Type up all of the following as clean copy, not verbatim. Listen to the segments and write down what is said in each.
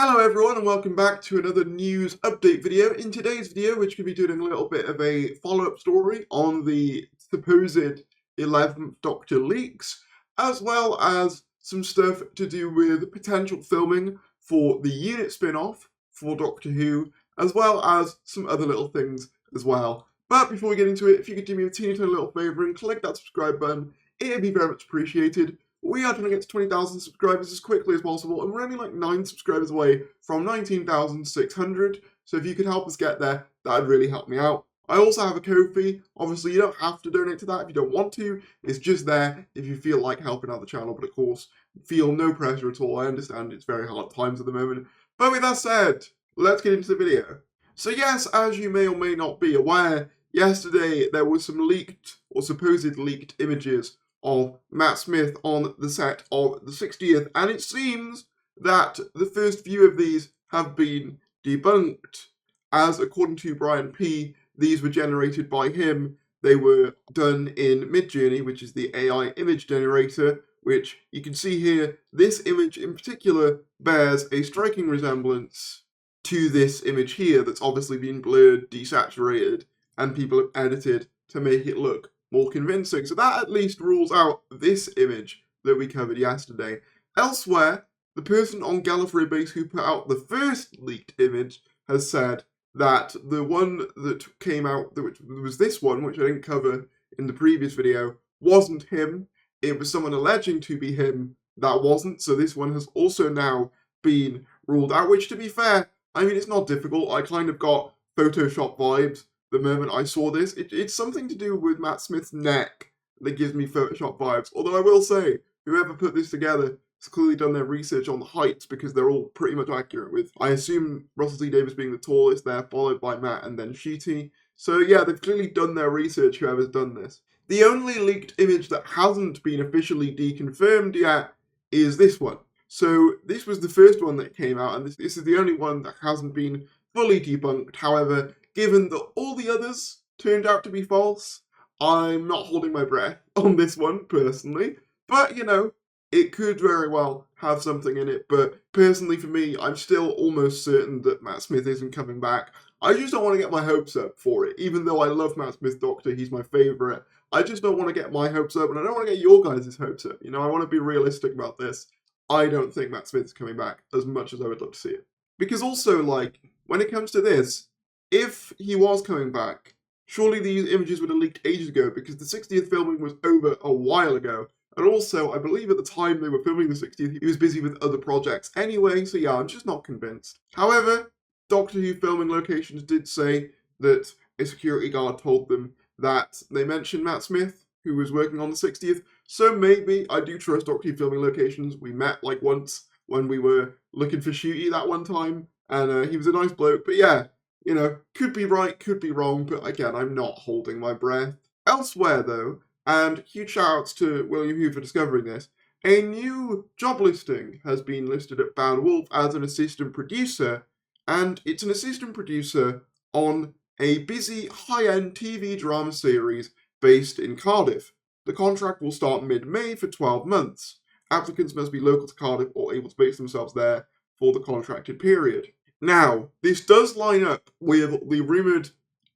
Hello everyone and welcome back to another news update video. In today's video, which could be doing a little bit of a follow-up story on the supposed 11th Doctor leaks, as well as some stuff to do with potential filming for the unit spin-off for Doctor Who, as well as some other little things as well. But before we get into it, if you could do me a teeny tiny little favour and click that subscribe button, it'd be very much appreciated. We are trying to get to 20,000 subscribers as quickly as possible, and we're only like 9 subscribers away from 19,600, so if you could help us get there, that would really help me out. I also have a Ko-fi. Obviously you don't have to donate to that if you don't want to, it's just there if you feel like helping out the channel, but of course, feel no pressure at all. I understand it's very hard times at the moment. But with that said, let's get into the video. So yes, as you may or may not be aware, yesterday there was some leaked, or supposed leaked images of Matt Smith on the set of the 60th, and it seems that the first few of these have been debunked, as according to Brian P, these were generated by him. They were done in Midjourney, which is the AI image generator, which you can see here. This image in particular bears a striking resemblance to this image here that's obviously been blurred, desaturated, and people have edited to make it look more convincing. So that at least rules out this image that we covered yesterday. Elsewhere, the person on Gallifrey Base who put out the first leaked image has said that the one that came out, which was this one, which I didn't cover in the previous video, wasn't him. It was someone alleging to be him that wasn't. So this one has also now been ruled out, which, to be fair, I mean, it's not difficult. I kind of got Photoshop vibes the moment I saw this. It's something to do with Matt Smith's neck that gives me Photoshop vibes. Although I will say, whoever put this together has clearly done their research on the heights, because they're all pretty much accurate, with, I assume, Russell T Davies being the tallest there, followed by Matt and then Ncuti. So yeah, they've clearly done their research, whoever's done this. The only leaked image that hasn't been officially deconfirmed yet is this one. So this was the first one that came out, and this is the only one that hasn't been fully debunked. However, given that all the others turned out to be false, I'm not holding my breath on this one, personally. But, you know, it could very well have something in it. But personally for me, I'm still almost certain that Matt Smith isn't coming back. I just don't want to get my hopes up for it. Even though I love Matt Smith's Doctor, he's my favourite. I just don't want to get my hopes up, and I don't want to get your guys' hopes up. You know, I want to be realistic about this. I don't think Matt Smith is coming back as much as I would love to see it. Because also, like, when it comes to this, if he was coming back, surely these images would have leaked ages ago, because the 60th filming was over a while ago. And also, I believe at the time they were filming the 60th, he was busy with other projects anyway, so yeah, I'm just not convinced. However, Doctor Who filming locations did say that a security guard told them that they mentioned Matt Smith, who was working on the 60th, so maybe I do trust Doctor Who filming locations. We met like once when we were looking for Ncuti that one time, and he was a nice bloke, but yeah, you know, could be right, could be wrong, but again, I'm not holding my breath. Elsewhere though, and huge shout-outs to William Hartnell for discovering this, a new job listing has been listed at Bad Wolf as an assistant producer, and it's an assistant producer on a busy, high-end TV drama series based in Cardiff. The contract will start mid-May for 12 months. Applicants must be local to Cardiff or able to base themselves there for the contracted period. Now, this does line up with the rumoured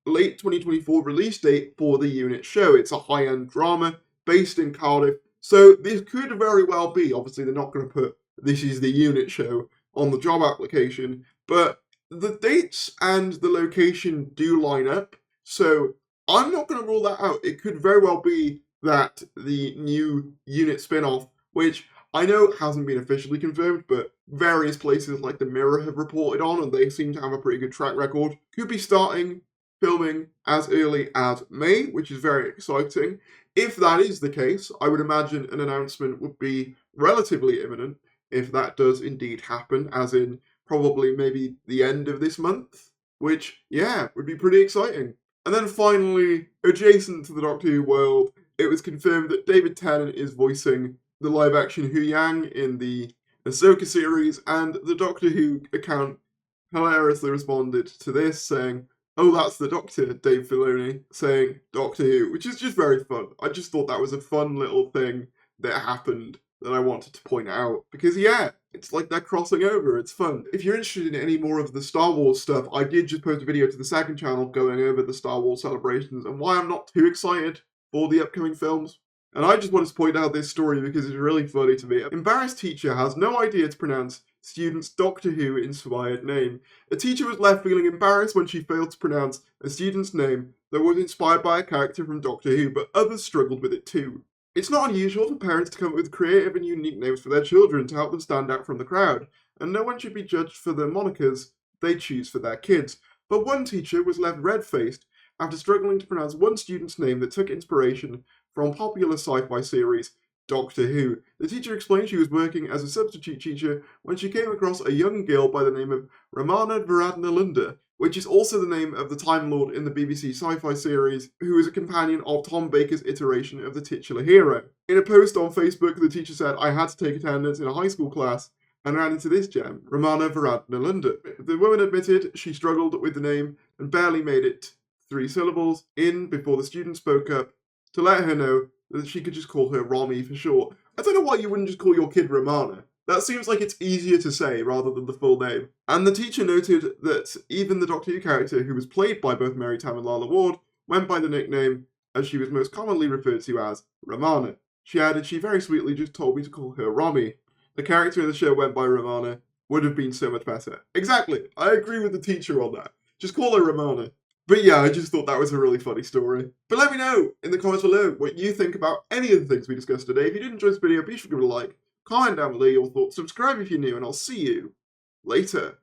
late 2024 release date for the unit show. It's a high-end drama based in Cardiff, so this could very well be, obviously they're not going to put "this is the unit show" on the job application, but the dates and the location do line up, so I'm not going to rule that out. It could very well be that the new unit spin-off, which I know hasn't been officially confirmed, but various places like the Mirror have reported on, and they seem to have a pretty good track record, could be starting filming as early as May, which is very exciting. If that is the case, I would imagine an announcement would be relatively imminent if that does indeed happen, as in probably maybe the end of this month, which, yeah, would be pretty exciting. And then finally, adjacent to the Doctor Who world, it was confirmed that David Tennant is voicing the live-action Hu Yang in the Ahsoka series, and the Doctor Who account hilariously responded to this, saying, "Oh, that's the Doctor," Dave Filoni saying Doctor Who, which is just very fun. I just thought that was a fun little thing that happened that I wanted to point out, because yeah, it's like they're crossing over, it's fun. If you're interested in any more of the Star Wars stuff, I did just post a video to the second channel going over the Star Wars celebrations and why I'm not too excited for the upcoming films. And I just wanted to point out this story because it's really funny to me. An embarrassed teacher has no idea to pronounce student's Doctor Who inspired name. A teacher was left feeling embarrassed when she failed to pronounce a student's name that was inspired by a character from Doctor Who, but others struggled with it too. It's not unusual for parents to come up with creative and unique names for their children to help them stand out from the crowd, and no one should be judged for the monikers they choose for their kids. But one teacher was left red-faced after struggling to pronounce one student's name that took inspiration from popular sci-fi series Doctor Who. The teacher explained she was working as a substitute teacher when she came across a young girl by the name of Ramana Varadnalunda, which is also the name of the Time Lord in the BBC sci-fi series, who is a companion of Tom Baker's iteration of the titular hero. In a post on Facebook, the teacher said, "I had to take attendance in a high school class and ran into this gem, Ramana Varadnalunda." The woman admitted she struggled with the name and barely made it 3 syllables in before the student spoke up to let her know that she could just call her Romy for short. I don't know why you wouldn't just call your kid Romana. That seems like it's easier to say rather than the full name. And the teacher noted that even the Doctor Who character, who was played by both Mary Tam and Lalla Ward, went by the nickname, as she was most commonly referred to as, Romana. She added she very sweetly just told me to call her Romy. The character in the show went by Romana would have been so much better. Exactly, I agree with the teacher on that. Just call her Romana. But yeah, I just thought that was a really funny story. But let me know in the comments below what you think about any of the things we discussed today. If you did enjoy this video, be sure to give it a like, comment down below your thoughts, subscribe if you're new, and I'll see you later.